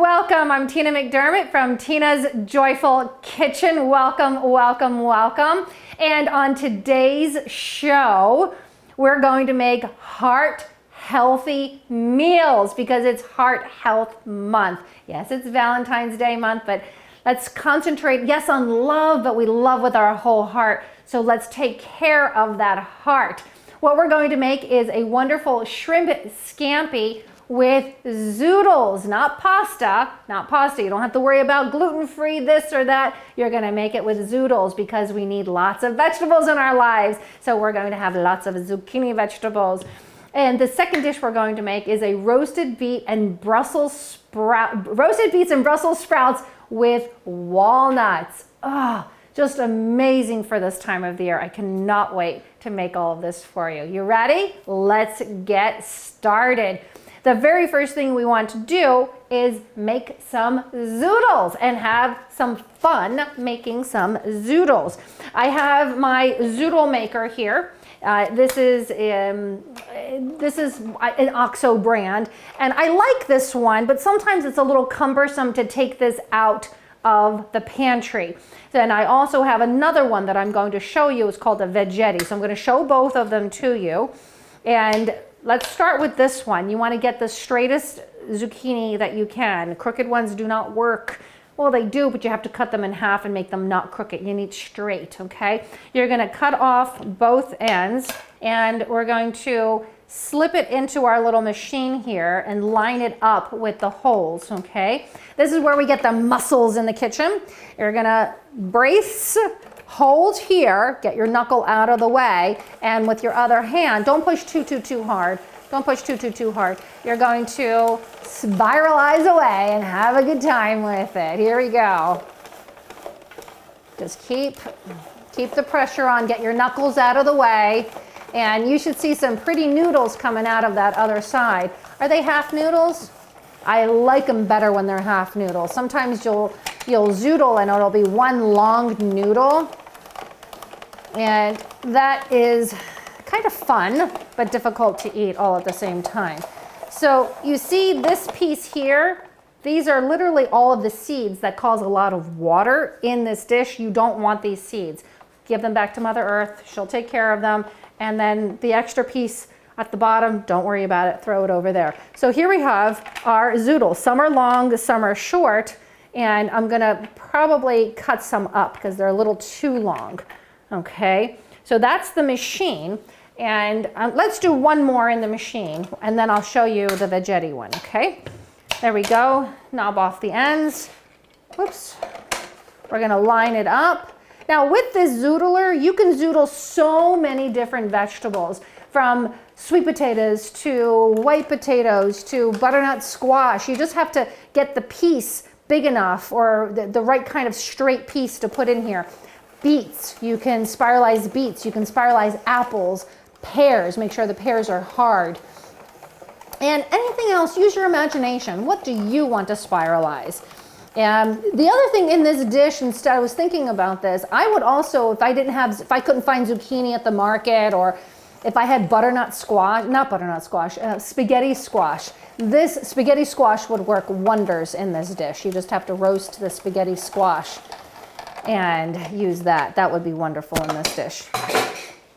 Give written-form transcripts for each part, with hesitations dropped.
welcome. I'm Tina McDermott from Tina's Joyful Kitchen. Welcome, welcome, welcome. And on today's show, we're going to make heart healthy meals because it's Heart Health Month. Yes, it's Valentine's Day month, but let's concentrate, yes, on love, but we love with our whole heart. So let's take care of that heart. What we're going to make is a wonderful shrimp scampi with zoodles, not pasta, not pasta. You don't have to worry about gluten-free this or that. You're gonna make it with zoodles because we need lots of vegetables in our lives. So we're going to have lots of zucchini vegetables. And the second dish we're going to make is a roasted beets and Brussels sprouts with walnuts. Oh, just amazing for this time of the year. I cannot wait to make all of this for you. You ready? Let's get started. The very first thing we want to do is make some zoodles and have some fun making some zoodles. I have my zoodle maker here. This is an OXO brand, and I like this one, but sometimes it's a little cumbersome to take this out of the pantry. Then I also have another one that I'm going to show you. It's called a Veggetti. So I'm going to show both of them to you. And let's start with this one. You want to get the straightest zucchini that you can. Crooked ones do not work. Well, they do, but you have to cut them in half and make them not crooked. You need straight, okay? You're going to cut off both ends, and we're going to slip it into our little machine here and line it up with the holes, okay? This is where we get the muscles in the kitchen. You're going to brace, hold here, get your knuckle out of the way, and with your other hand, don't push too hard. Don't push too hard. You're going to spiralize away and have a good time with it. Here we go. Just keep the pressure on, get your knuckles out of the way, and you should see some pretty noodles coming out of that other side. Are they half noodles? I like them better when they're half noodles. Sometimes you'll zoodle and it'll be one long noodle, and that is kind of fun, but difficult to eat all at the same time. So you see this piece here, these are literally all of the seeds that cause a lot of water in this dish. You don't want these seeds. Give them back to Mother Earth, she'll take care of them. And then the extra piece at the bottom, don't worry about it, throw it over there. So here we have our zoodles. Some are long, some are short, and I'm gonna probably cut some up because they're a little too long, okay? So that's the machine. And let's do one more in the machine, and then I'll show you the Veggetti one, okay? There we go, knob off the ends. Whoops. We're gonna line it up. Now with this zoodler, you can zoodle so many different vegetables, from sweet potatoes to white potatoes to butternut squash. You just have to get the piece big enough, or the right kind of straight piece to put in here. Beets, you can spiralize beets, you can spiralize apples, pears, make sure the pears are hard. And anything else, use your imagination. What do you want to spiralize? And the other thing in this dish, instead, I was thinking about this, I would also, if I couldn't find zucchini at the market, or if I had spaghetti squash. This spaghetti squash would work wonders in this dish. You just have to roast the spaghetti squash and use that. That would be wonderful in this dish.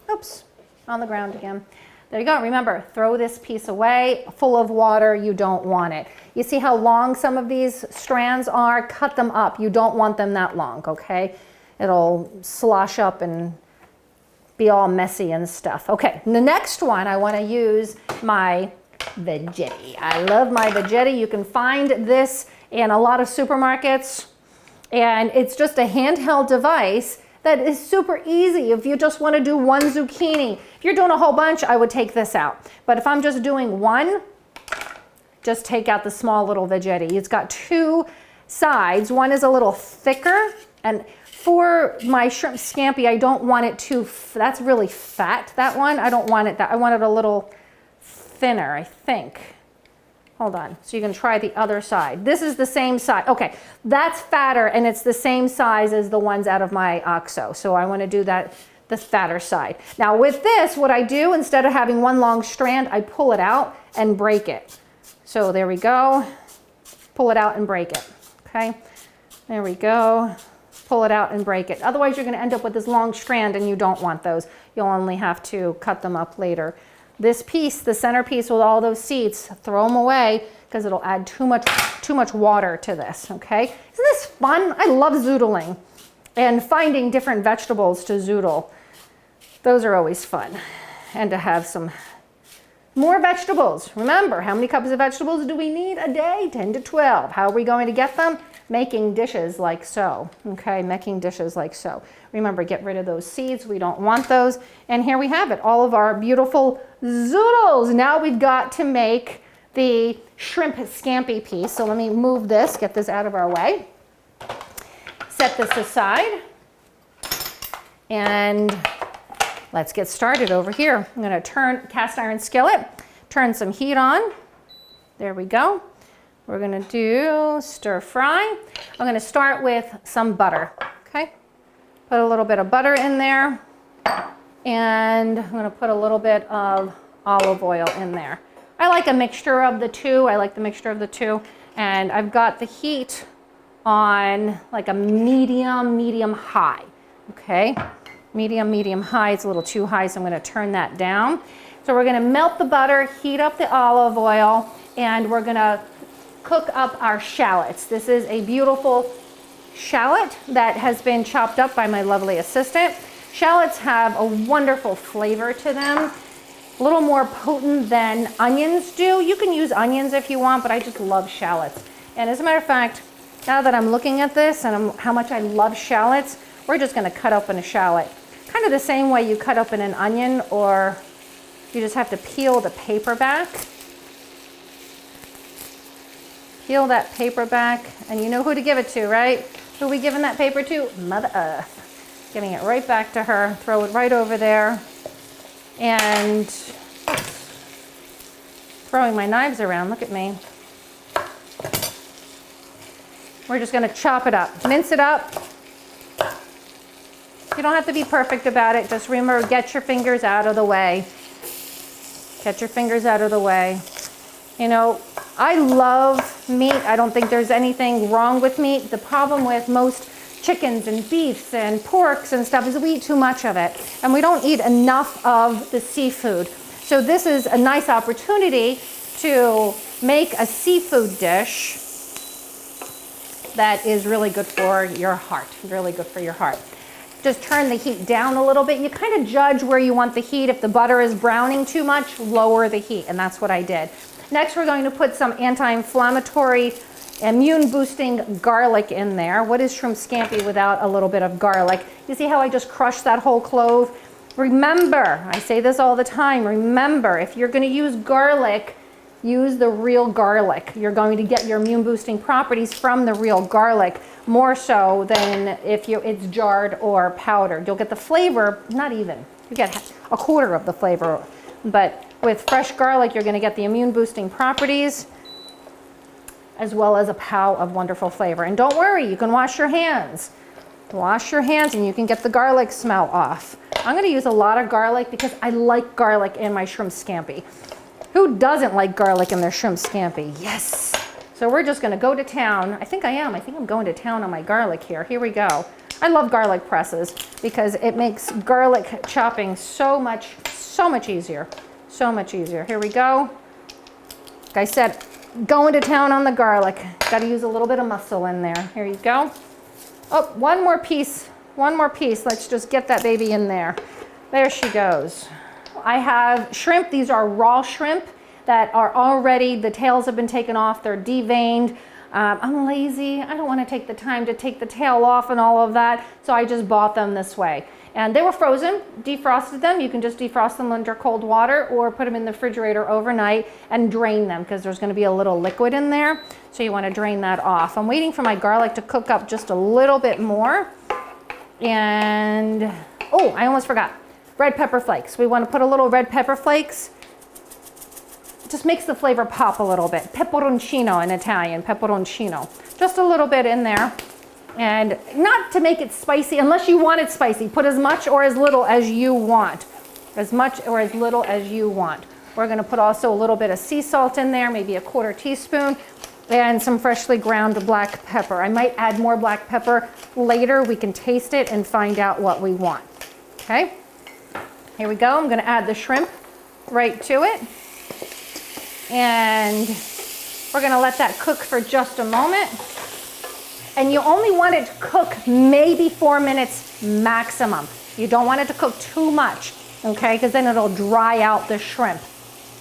Oops, on the ground again. There you go. Remember, throw this piece away. Full of water, you don't want it. You see how long some of these strands are? Cut them up. You don't want them that long, okay? It'll slosh up and be all messy and stuff. Okay, the next one, I want to use my Veggetti. I love my Veggetti. You can find this in a lot of supermarkets, and it's just a handheld device that is super easy if you just want to do one zucchini. If you're doing a whole bunch, I would take this out. But if I'm just doing one, just take out the small little Veggetti. It's got two sides. One is a little thicker, and for my shrimp scampi, I don't want it too, that's really fat, that one. I don't want it that, I want it a little thinner, I think. Hold on, so you can try the other side. This is the same size. Okay, that's fatter, and it's the same size as the ones out of my OXO. So I want to do that, the fatter side. Now with this, what I do, instead of having one long strand, I pull it out and break it. So there we go. pull it out and break it, okay? There we go. Pull it out and break it. Otherwise, you're going to end up with this long strand, and you don't want those. You'll only have to cut them up later. This piece, the center piece with all those seeds, throw them away because it'll add too much water to this, okay? Isn't this fun? I love zoodling and finding different vegetables to zoodle. Those are always fun. And to have some more vegetables. Remember, how many cups of vegetables do we need a day? 10 to 12. How are we going to get them? Making dishes like so, okay? Making dishes like so. Remember, get rid of those seeds. We don't want those. And here we have it, all of our beautiful zoodles. Now we've got to make the shrimp scampi piece. So let me move this, get this out of our way. Set this aside. And let's get started over here. I'm gonna turn cast iron skillet, turn some heat on. There we go. We're gonna do stir fry. I'm gonna start with some butter, okay? Put a little bit of butter in there, and I'm gonna put a little bit of olive oil in there. I like a mixture of the two. I like the mixture of the two, and I've got the heat on like a medium high, okay? Medium high. It's a little too high, so I'm gonna turn that down. So we're gonna melt the butter, heat up the olive oil, and we're gonna cook up our shallots. This is a beautiful shallot that has been chopped up by my lovely assistant. Shallots have a wonderful flavor to them, a little more potent than onions do. You can use onions if you want, but I just love shallots. And as a matter of fact, now that I'm looking at this and how much I love shallots, we're just gonna cut open a shallot. Kind of the same way you cut open an onion, or you just have to peel the paper back. Peel that paper back, and you know who to give it to, right? Who are we giving that paper to? Mother Earth. Giving it right back to her, throw it right over there. And throwing my knives around, look at me. We're just gonna chop it up, mince it up. You don't have to be perfect about it. Just remember, get your fingers out of the way. Get your fingers out of the way. You know, I love meat. I don't think there's anything wrong with meat. The problem with most chickens and beefs and porks and stuff is we eat too much of it, and we don't eat enough of the seafood. So this is a nice opportunity to make a seafood dish that is really good for your heart, really good for your heart. Just turn the heat down a little bit. You kind of judge where you want the heat. If the butter is browning too much, lower the heat, and that's what I did. Next, we're going to put some anti-inflammatory, immune-boosting garlic in there. What is shrimp scampi without a little bit of garlic? You see how I just crushed that whole clove? Remember, I say this all the time, remember, if you're going to use garlic, use the real garlic. You're going to get your immune-boosting properties from the real garlic, more so than if it's jarred or powdered. You'll get the flavor, not even. You get a quarter of the flavor, but with fresh garlic, you're going to get the immune-boosting properties as well as a pow of wonderful flavor. And don't worry, you can wash your hands. Wash your hands and you can get the garlic smell off. I'm going to use a lot of garlic because I like garlic in my shrimp scampi. Who doesn't like garlic in their shrimp scampi? Yes. So we're just going to go to town. I think I am. I think I'm going to town on my garlic here. Here we go. I love garlic presses because it makes garlic chopping so much easier. So much easier. Here we go. Like I said, going to town on the garlic. Got to use a little bit of muscle in there. Here you go. Oh, one more piece. One more piece. Let's just get that baby in there. There she goes. I have shrimp. These are raw shrimp that are already, the tails have been taken off. They're deveined. I'm lazy. I don't want to take the time to take the tail off and all of that. So I just bought them this way. And they were frozen, defrosted them. You can just defrost them under cold water or put them in the refrigerator overnight and drain them because there's going to be a little liquid in there. So you want to drain that off. I'm waiting for my garlic to cook up just a little bit more. And, oh, I almost forgot. Red pepper flakes. We want to put a little red pepper flakes. It just makes the flavor pop a little bit. Peperoncino in Italian, peperoncino. Just a little bit in there. And not to make it spicy, unless you want it spicy. Put as much or as little as you want. As much or as little as you want. We're going to put also a little bit of sea salt in there, maybe a 1/4 teaspoon. and some freshly ground black pepper. I might add more black pepper later. We can taste it and find out what we want. Okay, here we go. I'm gonna add the shrimp right to it. And we're gonna let that cook for just a moment. And you only want it to cook maybe 4 minutes maximum. You don't want it to cook too much, okay? Because then it'll dry out the shrimp.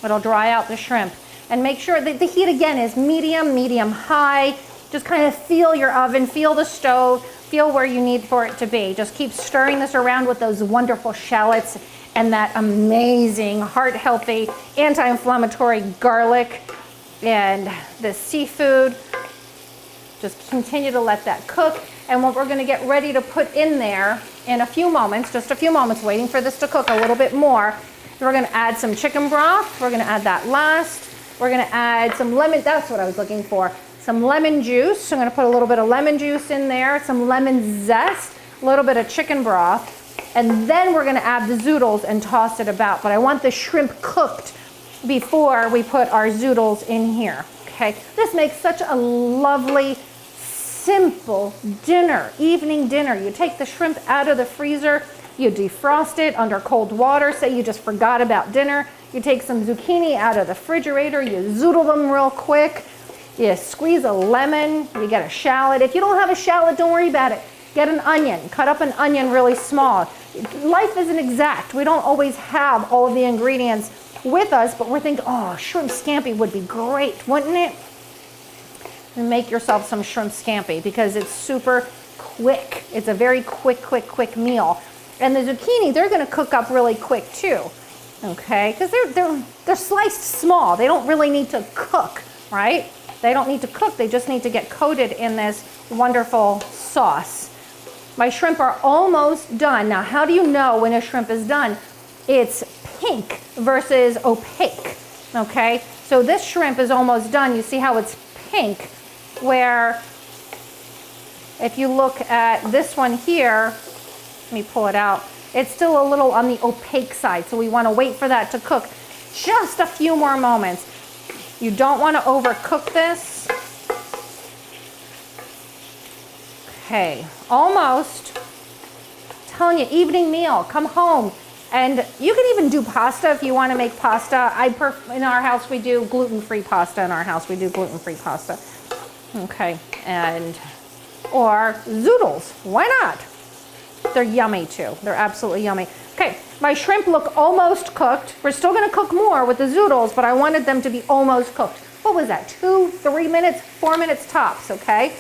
It'll dry out the shrimp. And make sure that the heat again is medium high. Just kind of feel your oven, feel the stove, feel where you need for it to be. Just keep stirring this around with those wonderful shallots and that amazing, heart-healthy, anti-inflammatory garlic and the seafood. Just continue to let that cook. And what we're gonna get ready to put in there in a few moments, just a few moments, waiting for this to cook a little bit more, we're gonna add some chicken broth. We're gonna add that last. We're gonna add some lemon, that's what I was looking for. Some lemon juice. I'm gonna put a little bit of lemon juice in there, some lemon zest, a little bit of chicken broth, and then we're gonna add the zoodles and toss it about. But I want the shrimp cooked before we put our zoodles in here, okay? This makes such a lovely, simple dinner, evening dinner. You take the shrimp out of the freezer, you defrost it under cold water, say you just forgot about dinner. You take some zucchini out of the refrigerator, you zoodle them real quick, you squeeze a lemon, you get a shallot. If you don't have a shallot, don't worry about it. Get an onion, cut up an onion really small. Life isn't exact. We don't always have all of the ingredients with us, but we're thinking, oh, shrimp scampi would be great, wouldn't it? And make yourself some shrimp scampi because it's super quick. It's a very quick meal. And the zucchini, they're gonna cook up really quick too, okay? Because they're sliced small. They don't really need to cook, right? They don't need to cook. They just need to get coated in this wonderful sauce. My shrimp are almost done. Now, how do you know when a shrimp is done? It's pink versus opaque, okay? So this shrimp is almost done. You see how it's pink, where if you look at this one here, let me pull it out, it's still a little on the opaque side. So we want to wait for that to cook just a few more moments. You don't want to overcook this. Okay, almost. I'm telling you, evening meal, come home. And you can even do pasta if you want to make pasta. In our house, we do gluten-free pasta in our house. We do gluten-free pasta. Okay, or zoodles, why not? They're yummy too. They're absolutely yummy. Okay, my shrimp look almost cooked. We're still gonna cook more with the zoodles, but I wanted them to be almost cooked. What was that, 2, 3 minutes, 4 minutes tops, okay?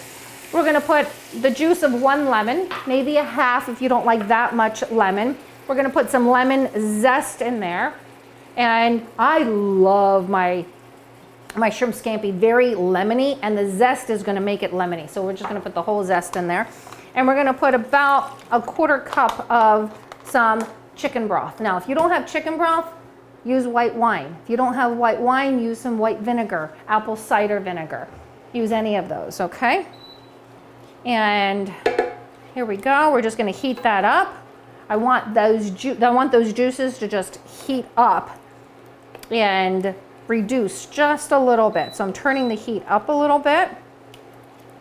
We're gonna put the juice of 1 lemon, maybe a half if you don't like that much lemon. We're gonna put some lemon zest in there. And I love my shrimp scampi very lemony, and the zest is gonna make it lemony. So we're just gonna put the whole zest in there. And we're gonna put about a 1/4 cup of some chicken broth. Now, if you don't have chicken broth, use white wine. If you don't have white wine, use some white vinegar, apple cider vinegar. Use any of those, okay? And here we go. We're just gonna heat that up. I want those juices to just heat up and reduce just a little bit. So I'm turning the heat up a little bit.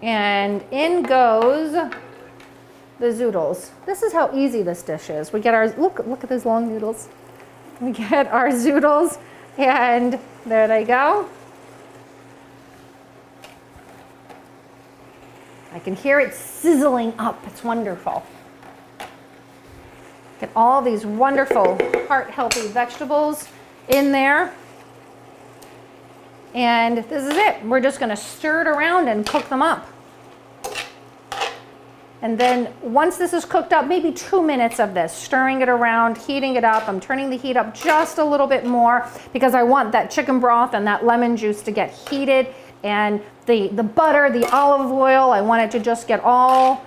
And in goes the zoodles. This is how easy this dish is. We get our, look at those long noodles. We get our zoodles, and there they go. I can hear it sizzling up. It's wonderful. Get all these wonderful heart-healthy vegetables in there. And this is it. We're just gonna stir it around and cook them up. And then once this is cooked up, maybe 2 minutes of this, stirring it around, heating it up. I'm turning the heat up just a little bit more because I want that chicken broth and that lemon juice to get heated. And the butter, the olive oil, I want it to just get all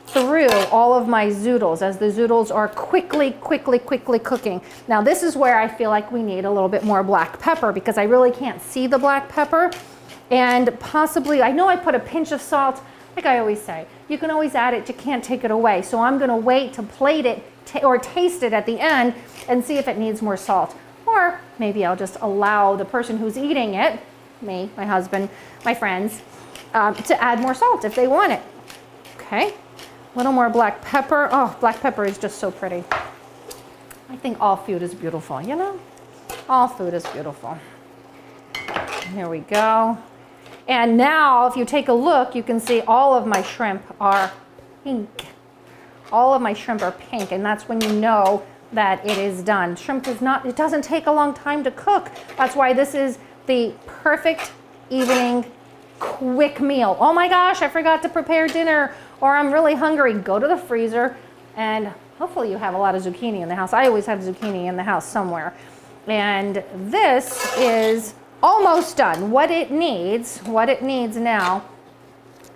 through all of my zoodles as the zoodles are quickly cooking. Now this is where I feel like we need a little bit more black pepper because I really can't see the black pepper. And possibly, I know I put a pinch of salt. Like I always say, you can always add it, you can't take it away. So I'm gonna wait to plate it or taste it at the end and see if it needs more salt. Or maybe I'll just allow the person who's eating it me, my husband, my friends, to add more salt if they want it. Okay, a little more black pepper. Oh, black pepper is just so pretty. I think all food is beautiful, you know? All food is beautiful. Here we go. And now, if you take a look, you can see all of my shrimp are pink. All of my shrimp are pink, and that's when you know that it is done. Shrimp does not, it doesn't take a long time to cook. That's why this is the perfect evening quick meal. Oh my gosh, I forgot to prepare dinner, or I'm really hungry. Go to the freezer, and hopefully you have a lot of zucchini in the house. I always have zucchini in the house somewhere. And this is almost done. What it needs now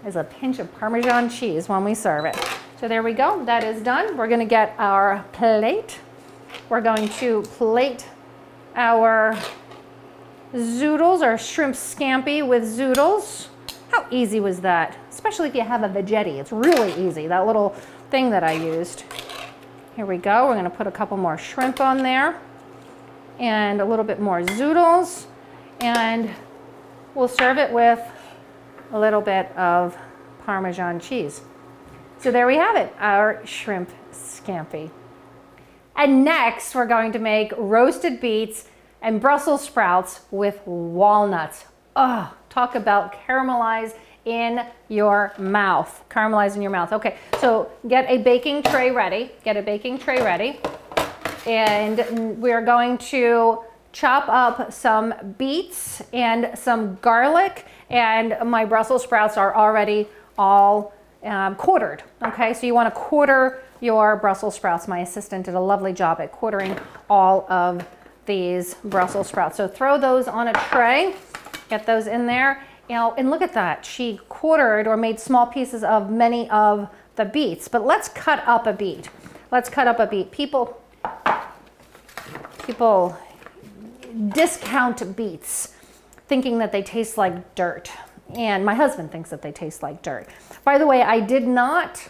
is a pinch of Parmesan cheese when we serve it. So there we go, that is done. We're gonna get our plate. We're going to plate our zoodles, or shrimp scampi with zoodles. How easy was that? Especially if you have a Veggetti, it's really easy, that little thing that I used. Here we go, we're gonna put a couple more shrimp on there and a little bit more zoodles, and we'll serve it with a little bit of Parmesan cheese. So there we have it, our shrimp scampi. And next, we're going to make roasted beets and Brussels sprouts with walnuts. Oh, talk about caramelize in your mouth. Caramelize in your mouth. Okay, so get a baking tray ready. Get a baking tray ready. And we're going to chop up some beets and some garlic, and my Brussels sprouts are already all quartered. Okay, so you want to quarter your Brussels sprouts. My assistant did a lovely job at quartering all of these Brussels sprouts. So throw those on a tray, get those in there. You know, and look at that. She quartered or made small pieces of many of the beets. But let's cut up a beet. Let's cut up a beet. People discount beets, thinking that they taste like dirt. And my husband thinks that they taste like dirt. By the way, I did not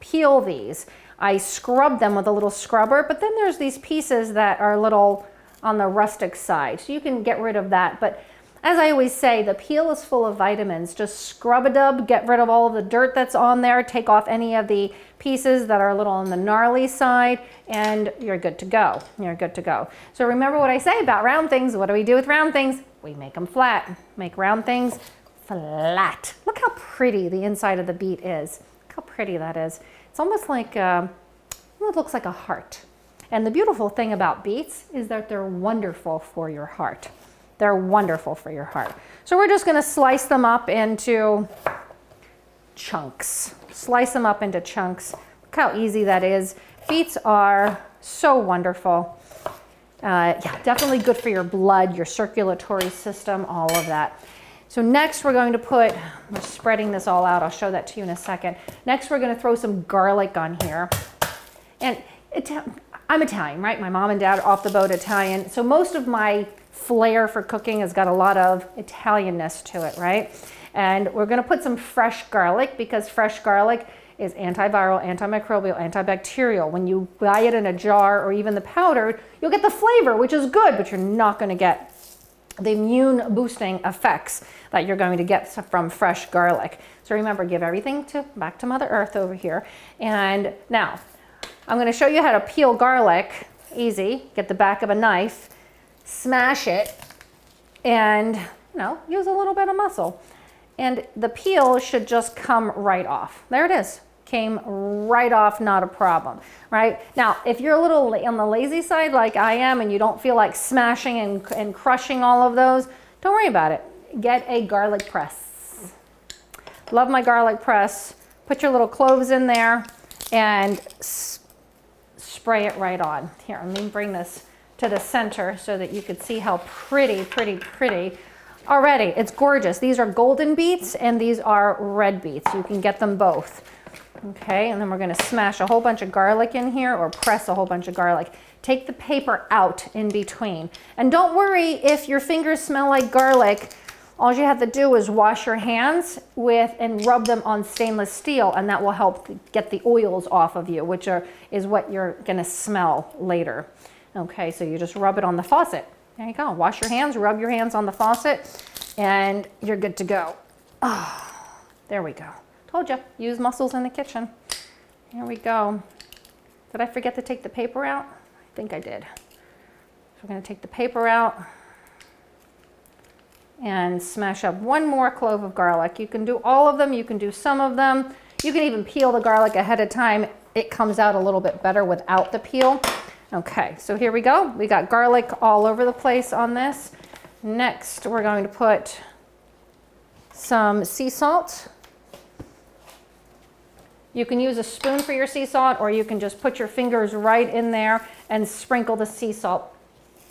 peel these. I scrubbed them with a little scrubber, but then there's these pieces that are a little on the rustic side. So you can get rid of that. But as I always say, the peel is full of vitamins. Just scrub-a-dub, get rid of all of the dirt that's on there, take off any of the pieces that are a little on the gnarly side, and you're good to go. You're good to go. So remember what I say about round things. What do we do with round things? We make them flat. Make round things flat. Look how pretty the inside of the beet is. Look how pretty that is. It's almost like, it looks like a heart. And the beautiful thing about beets is that they're wonderful for your heart. They're wonderful for your heart. So we're just gonna slice them up into chunks. Slice them up into chunks. Look how easy that is. Beets are so wonderful. Yeah, definitely good for your blood, your circulatory system, all of that. So next we're going to put, we're spreading this all out. I'll show that to you in a second. Next we're gonna throw some garlic on here. And I'm Italian, right? My mom and dad are off the boat Italian. So most of my flair for cooking has got a lot of Italianness to it, right? And we're gonna put some fresh garlic, because fresh garlic is antiviral, antimicrobial, antibacterial. When you buy it in a jar or even the powder, you'll get the flavor, which is good, but you're not gonna get the immune boosting effects that you're going to get from fresh garlic. So remember, give everything back to Mother Earth over here. And now, I'm gonna show you how to peel garlic. Easy, get the back of a knife, smash it, and use a little bit of muscle. And the peel should just come right off. There it is, came right off, not a problem, right? Now, if you're a little on the lazy side like I am and you don't feel like smashing and crushing all of those, don't worry about it. Get a garlic press. Love my garlic press. Put your little cloves in there and spray it right on. Here, let me bring this to the center so that you could see how pretty, pretty, pretty. Already, it's gorgeous. These are golden beets and these are red beets. You can get them both. Okay, and then we're gonna smash a whole bunch of garlic in here, or press a whole bunch of garlic. Take the paper out in between. And don't worry if your fingers smell like garlic. All you have to do is wash your hands and rub them on stainless steel, and that will help get the oils off of you, which is what you're gonna smell later. Okay, so you just rub it on the faucet. There you go. Wash your hands, rub your hands on the faucet, and you're good to go. Oh, there we go. Told you, use muscles in the kitchen. Here we go. Did I forget to take the paper out? I think I did. So we're going to take the paper out and smash up one more clove of garlic. You can do all of them, you can do some of them. You can even peel the garlic ahead of time. It comes out a little bit better without the peel. Okay, so here we go. We got garlic all over the place on this. Next, we're going to put some sea salt. You can use a spoon for your sea salt, or you can just put your fingers right in there and sprinkle the sea salt.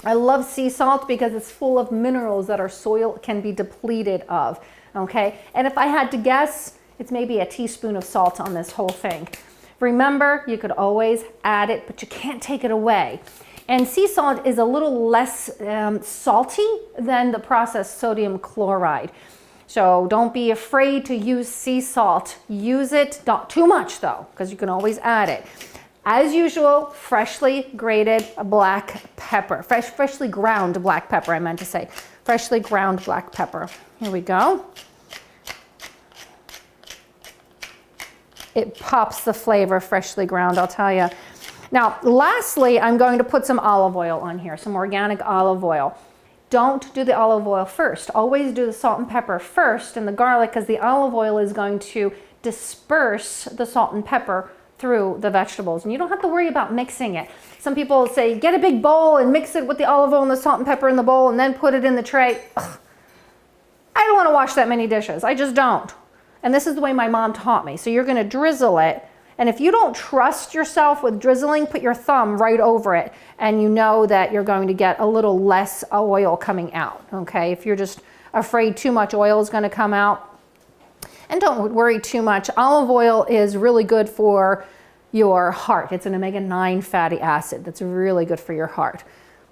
I love sea salt because it's full of minerals that our soil can be depleted of, okay? And if I had to guess, it's maybe a teaspoon of salt on this whole thing. Remember, you could always add it, but you can't take it away. And sea salt is a little less salty than the processed sodium chloride. So don't be afraid to use sea salt. Use it, not too much though, because you can always add it. As usual, freshly grated black pepper. Freshly ground black pepper, I meant to say. Freshly ground black pepper. Here we go. It pops the flavor, freshly ground, I'll tell you. Now, lastly, I'm going to put some olive oil on here, some organic olive oil. Don't do the olive oil first. Always do the salt and pepper first and the garlic, because the olive oil is going to disperse the salt and pepper through the vegetables. And you don't have to worry about mixing it. Some people say, get a big bowl and mix it with the olive oil and the salt and pepper in the bowl and then put it in the tray. Ugh. I don't want to wash that many dishes. I just don't. And this is the way my mom taught me. So you're going to drizzle it. And if you don't trust yourself with drizzling, put your thumb right over it. And you know that you're going to get a little less oil coming out. Okay, if you're just afraid too much oil is going to come out. And don't worry too much. Olive oil is really good for your heart. It's an omega-9 fatty acid that's really good for your heart.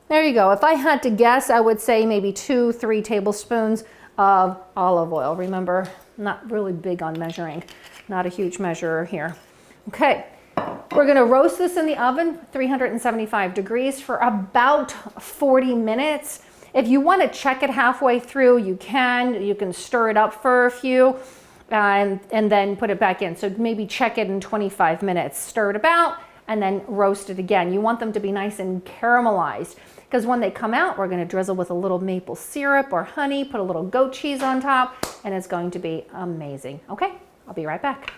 There you go. If I had to guess, I would say maybe 2-3 tablespoons of olive oil. Remember, not really big on measuring, not a huge measurer here. Okay, we're gonna roast this in the oven, 375 degrees for about 40 minutes. If you wanna check it halfway through, you can stir it up for a few and then put it back in. So maybe check it in 25 minutes, stir it about, and then roast it again. You want them to be nice and caramelized, because when they come out, we're gonna drizzle with a little maple syrup or honey, put a little goat cheese on top, and it's going to be amazing. Okay, I'll be right back.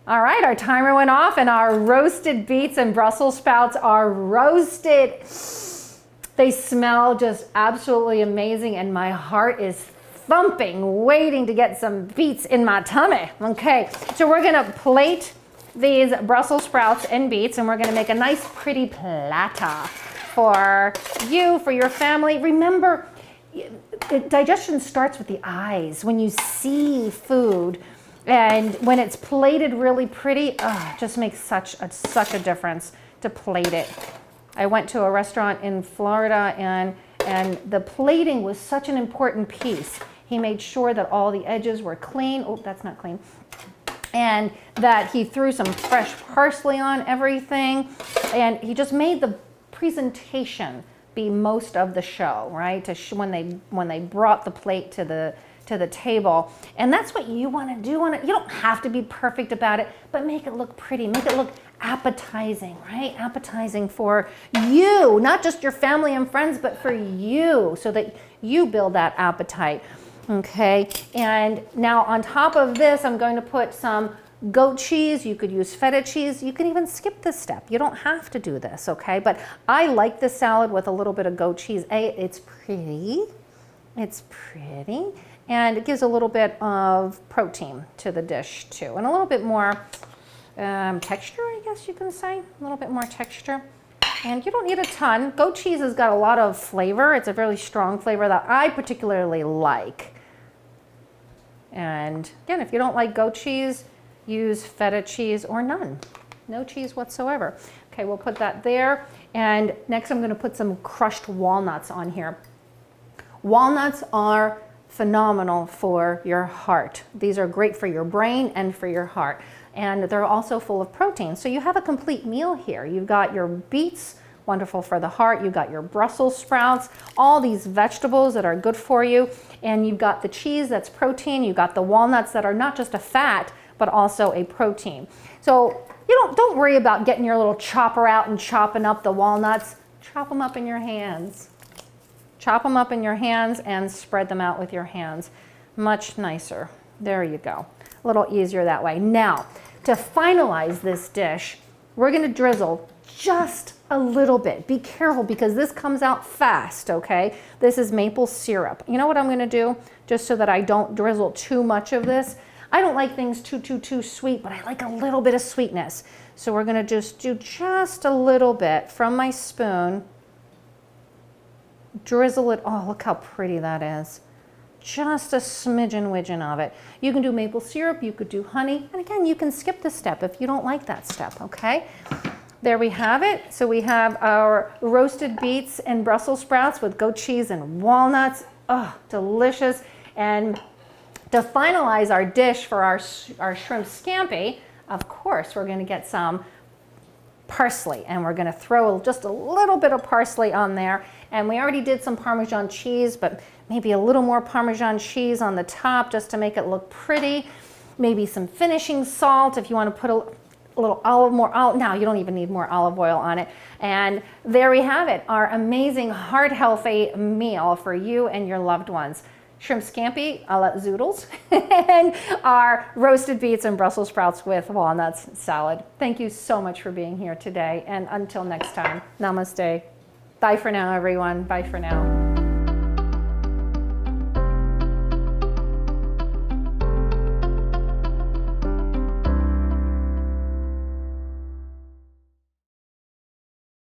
All right, our timer went off and our roasted beets and Brussels sprouts are roasted. They smell just absolutely amazing and my heart is thumping, waiting to get some beets in my tummy. Okay, so we're gonna plate these Brussels sprouts and beets and we're gonna make a nice pretty platter for you, for your family. Remember, digestion starts with the eyes. When you see food, and when it's plated really pretty, it just makes such a difference to plate it. I went to a restaurant in Florida and the plating was such an important piece. He made sure that all the edges were clean. Oh, that's not clean. And that he threw some fresh parsley on everything. And he just made the presentation be most of the show, right? When they brought the plate to the table. And that's what you want to do on it. You don't have to be perfect about it, but make it look pretty, make it look appetizing, right? Appetizing for you, not just your family and friends, but for you, so that you build that appetite. Okay, and now on top of this, I'm going to put some goat cheese. You could use feta cheese. You can even skip this step. You don't have to do this, okay? But I like this salad with a little bit of goat cheese. It's pretty. It's pretty. And it gives a little bit of protein to the dish too. And a little bit more texture, I guess you can say. A little bit more texture. And you don't need a ton. Goat cheese has got a lot of flavor. It's a really strong flavor that I particularly like. And again, if you don't like goat cheese, use feta cheese or none. No cheese whatsoever. Okay, we'll put that there. And next I'm gonna put some crushed walnuts on here. Walnuts are phenomenal for your heart. These are great for your brain and for your heart. And they're also full of protein. So you have a complete meal here. You've got your beets wonderful for the heart. You got your Brussels sprouts, all these vegetables that are good for you. And you've got the cheese that's protein. You got the walnuts that are not just a fat, but also a protein. So you don't worry about getting your little chopper out and chopping up the walnuts. Chop them up in your hands. Chop them up in your hands and spread them out with your hands. Much nicer. There you go. A little easier that way. Now, to finalize this dish, we're going to drizzle just a little bit. Be careful because this comes out fast, okay? This is maple syrup. You know what I'm going to do? Just so that I don't drizzle too much of this. I don't like things too sweet, but I like a little bit of sweetness. So we're going to just do just a little bit from my spoon. Drizzle it. Oh, look how pretty that is. Just a smidgen of it. You can do maple syrup, you could do honey, and again, you can skip this step if you don't like that step, okay? There we have it. So we have our roasted beets and Brussels sprouts with goat cheese and walnuts. Oh, delicious. And to finalize our dish for our shrimp scampi, of course, we're going to get some parsley, and we're going to throw just a little bit of parsley on there. And we already did some Parmesan cheese, but maybe a little more Parmesan cheese on the top just to make it look pretty. Maybe some finishing salt if you want to put a little now you don't even need more olive oil on it. And there we have it, our amazing heart-healthy meal for you and your loved ones. Shrimp scampi a la Zoodles, and our roasted beets and Brussels sprouts with walnuts salad. Thank you so much for being here today, and until next time, namaste. Bye for now, everyone. Bye for now.